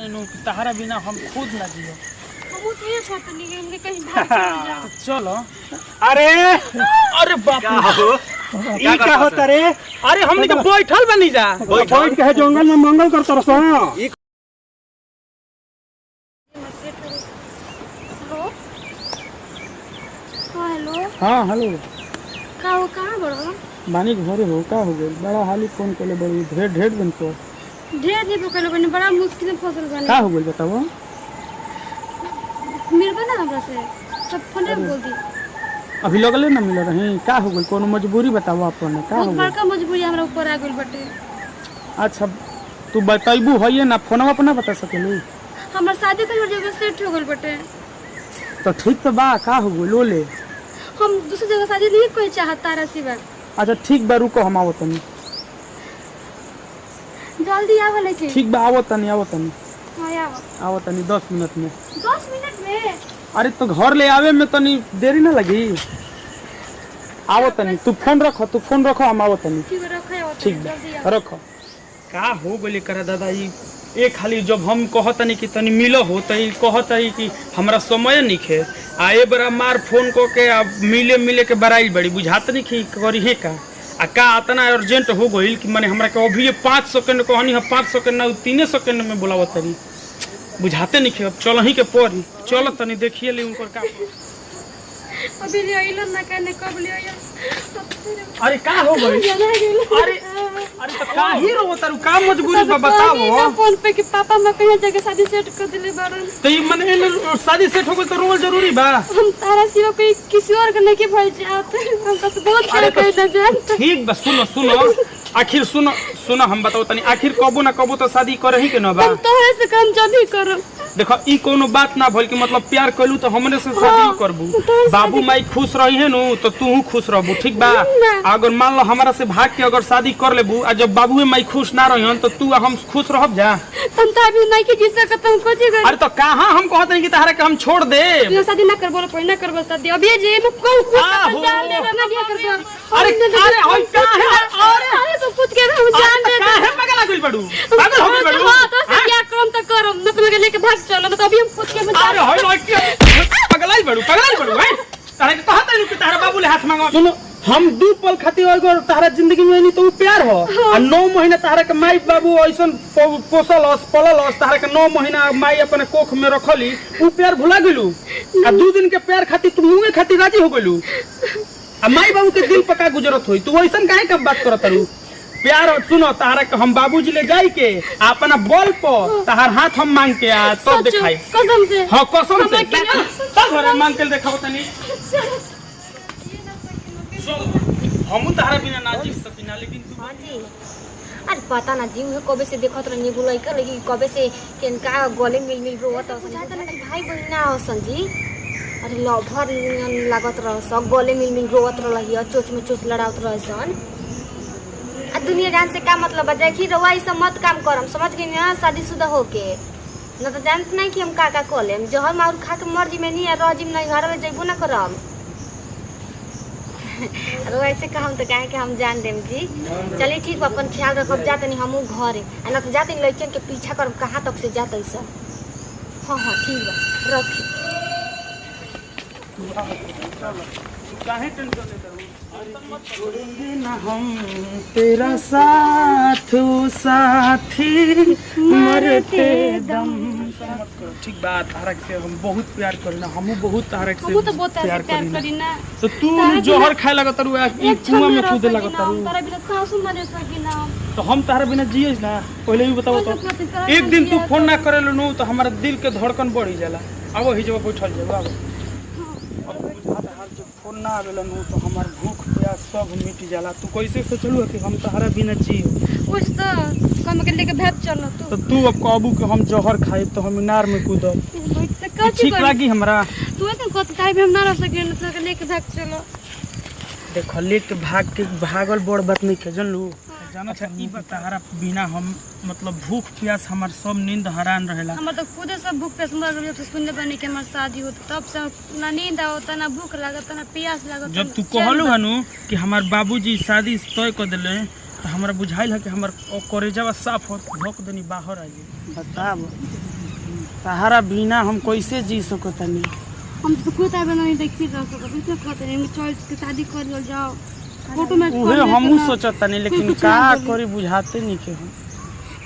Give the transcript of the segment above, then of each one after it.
तहरा बिना हम खुद ना जियो। चलो। अरे अरे बाप रे क्या होता रे? अरे हमने के बैठल बनी जा बैठ के जंगल में मंगल करत रसो। हेलो। हां हेलो। कहाँ बड़ो? बानी घरे हो का हो गइल? बड़ा हाली फोन करले बड़ी ढेर दिन तो। ढेर दिन पकड़ बने बड़ा मुश्किल में फसल बने। का हो गइल बताओ? मिलबा ना हमरा से सब फोन रे बोल दी। अभी लगले ना मिल रही का हो गइल? कोनो मजबूरी बताओ अपन का हो गइल? बड़का मजबूरी हमरा ऊपर आ गइल बटे। अच्छा तू बताइबू होइए ना फोनवा पर ना बता सकेली? हमर शादी कर जगह सेट हो गइल बटे। तो ठीक तो बा का हो गइल ओले? हम दूसरी जगह शादी नहीं कोई चाहता रे सिवा। अच्छा ठीक बा रुको हम आवत तनी। जल्दी आवा लेके। ठीक बा आवत तनी हां आवत तनी 10 मिनट में। 10 मिनट में? अरे तो घर ले आवे में तनी देरी ना लगी। आवत तनी तू फोन रखो हम आवत तनी। ठीक बा रखो। का हो गइल करा दादा ई खाली जब हम कहतनी कि तनी मिलो हो त ई कहतई कि हमरा समय निखे आए बरा मार फोन को के मिले के बराई बड़ी बुझात नहीं कि करी है का आ का इतना अर्जेंट हो गइल कि माने हमरा के अभी 5 सेकंड कहनी है 5 सेकंड ना 3 सेकंड में बुलावत तनी बुझाते नहीं कि अब चल ही के पड़ी चल तनी देखिए ले उनकर का अभी ले आइलो ना कहने कब ले आइयो? अरे का हो गइल? अरे तो का ही रो तारू का मजबूरी बा बताओ? फोन पे कि पापा मैं कहीं जगह शादी सेट कर दिले बारन। तो ई माने शादी सेट हो गइल तो रोल जरूरी बा? हम तारा सिवा कोई किसी और के नहीं के भइल जात हम तो बहुत प्यार करते जान। ठीक बस सुनो आखिर सुनो हम बताओ तनी आखिर कबो ना कबो तो शादी करही के न बा? हम तोहरे से काम जल्दी करो। देखो ई कोनो बात ना भइल कि मतलब प्यार कइलू तो हमरे से शादी करबू। बाबू माई खुश रही है नु तो तू खुश रहबू ठीक बा? अगर मान लो हमरा से भाग के अगर शादी कर लेबू आ जब बाबू माई खुश ना रहियन तो तू हम खुश रहब जा? तुम तो अभी नहीं के जी सकत हम कोची कर। अरे तो कहां हम कहत नहीं कि तहरा के हम छोड़ दे? तू शादी ना करबो कोई ना करबो शादी अभी जे में कोई कुछ जान दे ना दिया करबो। अरे होय काहे? अरे तो कुछ के हम जान दे काहे पागल गइल बड़ू? पागल हो गइल बड़ू? हां तो से क्या करम तो करम न तुम के लेके भाग चलो ना तो अभी हम कुछ के में। अरे होय पागल बड़ू हैं? तहरा के कहत नहीं कि तहरा बाबू ले हाथ मांगो। सुनो हम 2 पल खातिर अगर तहरा जिंदगी में नहीं तो प्यार हो आ 9 महीना तहरा के माई बाबू ऐसन पोसलस पललस तहरा के 9 महीना माई अपने कोख में रखली उ प्यार भुला गेलू आ 2 दिन के प्यार खातिर तू मुंगे खातिर राजी हो गेलू आ माई बाबू के दिल पका गुजरत होई तू ऐसन काहे का बात करत रहू? प्यार सुनो तहरा के हम बाबूजी ले जाई के अपना बल पर तहर हाथ हम मांग के आ तब दिखाई कसम से। हां कसम से तब घरे मांग के देखाओ तनी हम तहरा बिना ना जी सकिना लेकिन तू हां जी। अरे पता ना जी उहे कबे से देखत रहनी बुलाई कर लेकिन कबे से केनका गले मिल रोवत बुझाता ना भाई बहन ना होसन जी। अरे लभर लागत रह सब गले मिल रोवत रहलिए चोच में चोच लड़ावत रहसन आ दुनिया जान से का मतलब है देखी रवा ई सब मत काम करम समझ गई ना शादीशुदा होके न तो जानत नहीं कि हम का कलेम जहर मार खा के मर्जी में नहीं रह जिम नहीं घर में जइबो ना करम। अरे ऐसे कहम तो काहे के हम जान देम जी। चलिए ठीक बा अपन ख्याल रखब जात नहीं हमहू घरे आ न तो जात लइकन के पीछा करब कहां तक से जात ऐसा। हां ठीक बा रख काहे टेंशन लेते हो? छोड़ेंगे ना हम तेरा साथ साथी मरते दम। ठीक बात तारक से हम बहुत प्यार करीना हमहू बहुत तारक से तो बहुत प्यार करीना तो तू जोहर खाए लगत रहू ई कुआं में कूदे लगत रहू तारा बिना सासु मरे सकीना तो हम तारा बिना जिए ना पहले भी बताओ तो एक दिन तू फोन ना करेलू नु तो हमारा दिल के धड़कन बढ़ी जाला अब ही जब बैठल जाबो अब फोन ना आवेला नु तो हमार भूख प्यास सब मिट जाला तू कैसे सोचलू कि हम तहरा बिना जिए कुछ तो कम के लेके भाग चलो तो तू अब काबू के हम जहर खाए तो हम इनार में कूदब ठीक लागी हमरा तू ऐसे कत काहे भी हम ना रह सके न तो लेके भाग चलो देख लेके भाग के भागल बड़ बात नहीं के जानलू जाना अच्छा ई बताहरा बिना हम मतलब भूख प्यास हमार सब नींद हरान रहेला हमर तो खुदे सब भूख प्यास मर गए जब सुनले बनी के हमार शादी होत तब से ना नींद आवत ना भूख लागत ना प्यास लागत। जब तू कहलू हनु कि हमार बाबूजी शादी तय कर देले तो हमरा बुझाइल है कि हमार करेजवा साफ हो भोक देनी बाहर आ गई बताब सहारा बिना हम कैसे जी सकतनी। हम तो खुद आबे नहीं देखी रह सकत बिल्कुल कहते नहीं चल के शादी कर लो जाओ फोटो में उहे हमहू सोचतनी लेकिन का करी बुझाते नहीं के हम।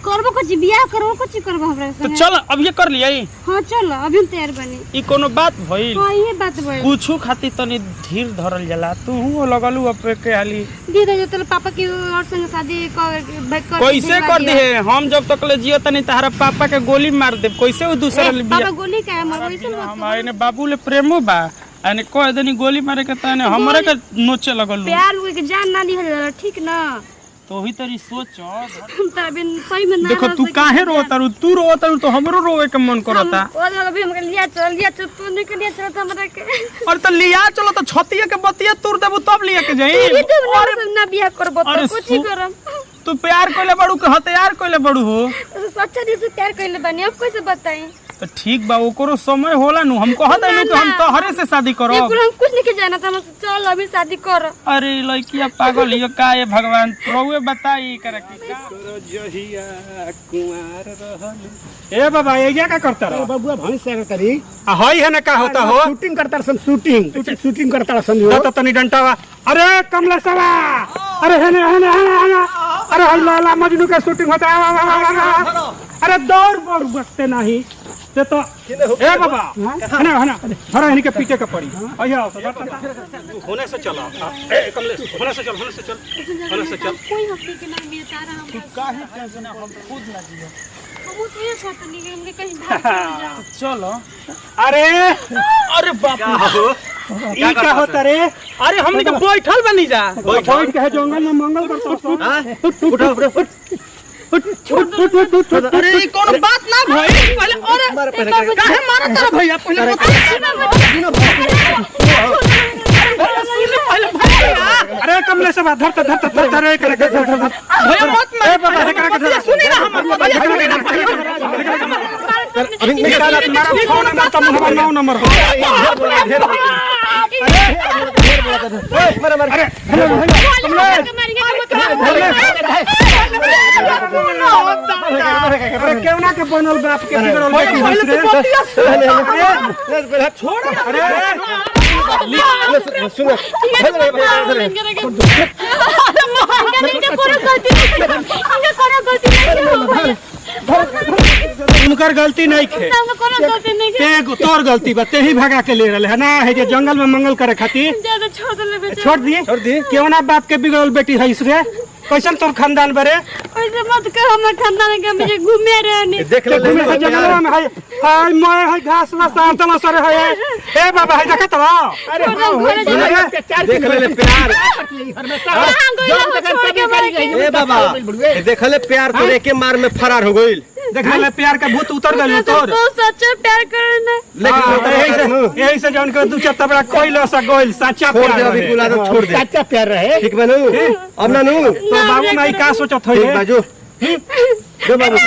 करबो कुछ बियाह करबो कुछ करबो हमरा तो संगे। चल अब ये कर लियाई। हां चल अभी हम तैयार बनी। ई कोनो बात भइल? हां ये बात भइल। कुछू खातिर तनी धीर धरल जाला। तू हूं लगलू अपे के हाली दीदी जो तेरे पापा की और संग शादी कर कैसे कर दी है? हम जब तक ले जियो तनी तारा पापा के गोली मार दे। कैसे वो दूसरा ले पापा गोली का हमर वैसे हमारे ने बाबू ले प्रेमो बा अने कह देनी गोली मारे के तने हमरे के नोचे लगल। प्यार हुए के जान ना लिहल ठीक ना। तो ही तरी सोच हम त अभी सही में ना देखो तू काहे रोतारू? तू रोतारू तो हमरो रोवे के मन करता। और अभी हमके लिया चल तू नहीं के लिया चल हमरा के। और तो लिया चलो तो छतिया के बतिया तोड़ देबू तब लिया के जाई। और ना बियाह करबो तो कुछ ही करम। तू प्यार कइले बड़ू के हथियार कइले बड़ू हो? सच्चा दिल से प्यार कइले बानी अब कैसे बताई? तो ठीक बा ओकरो समय होला नु। हम कहत है नु कि हम तोहरे से शादी करब। एकरो हम कुछ नहीं के जाना था हम चल अभी शादी कर। अरे लड़किया पागल हियो का ये भगवान प्रभु बताई करे की का करो जहिया कुंवार रहल। ए बाबा ये क्या करता रहा? बबुआ भैंस से करी हई है ना का होता हो? शूटिंग करता सन शूटिंग करता समझो तो तनी डंटावा। अरे कमलेशवा अरे अरे हई लाला मजनू का शूटिंग होता है। अरे दौड़ बड़ बसते नहीं ते तो ए बाबा है ना धरा इनके पीछे का पड़ी। अइया होने से चलो। ए कमलेश होने से चल कोई हफ्ते के ना बिया तारा हम तू काहे टेंशन हम खुद ना जियो। हम तो ये सोच नहीं हमके कहीं भाग जाओ। चलो। अरे बाप रे ई क्या होता रे? अरे हमने के बैठल बनी जा बैठ के जंगल में मंगल करता। अरे ई कोनो बात ना भई पहले। अरे काहे मारा तेरा भैया पहले अरे कमलेश बा धर रे करे भैया मत मार बाबा करे सुनी ना हमर भैया सुनी ना अभी निकाल तुम्हारा फोन नंबर तो मोबाइल 9 नंबर हो। अरे क्यों ना के बनल बाप के बिगड़ल रे छोड़। अरे सुनो उनकर गलती नहीं खे तोर गलती बा ते ही भगा के ले रहले है ना। है जे जंगल में मंगल करे खातिर छोड़ दी। क्यों ना बाप के बिगड़ल बेटी है इसरे? कैसन तोर खानदान बरे? ऐसे मत कह हमर खानदान के मुझे घूमे रहनी देख ले घूमे से जंगल में है हाय मैं है घास में सांतला सर है। ए बाबा है देखत रहो। अरे देख ले प्यार ए बाबा देख ले प्यार तो लेके मार में फरार हो गइल। देख ले प्यार का भूत उतर गइल तोर। बहुत सच्चा प्यार करना लेकिन यही से जौन के दू चत्ता बड़ा कोइलो सा गोइल सच्चा छोड़ दे प्यार अभी बुला दो छोड़ दे। सच्चा प्यार रहे ठीक बनू अब ना नू तो बाबू माई का सोचत ठीक होई बाजू जो बाबू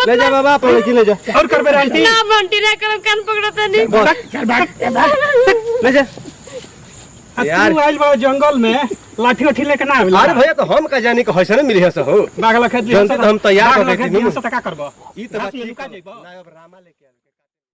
ले जा बाबा पढ़े की ले जा और करबे आंटी ना बंटी ना कर कान पकड़ता नहीं। चल भाग ले जा यार तू आइल बा जंगल में लाठी उठी लेके ना आइल। अरे भैया तो हम का जानी को हैसे मिली है हो बागला खेत जानते तो हम तैयार कर देती का करबो ई तो बात ठीक ना अब रामा लेके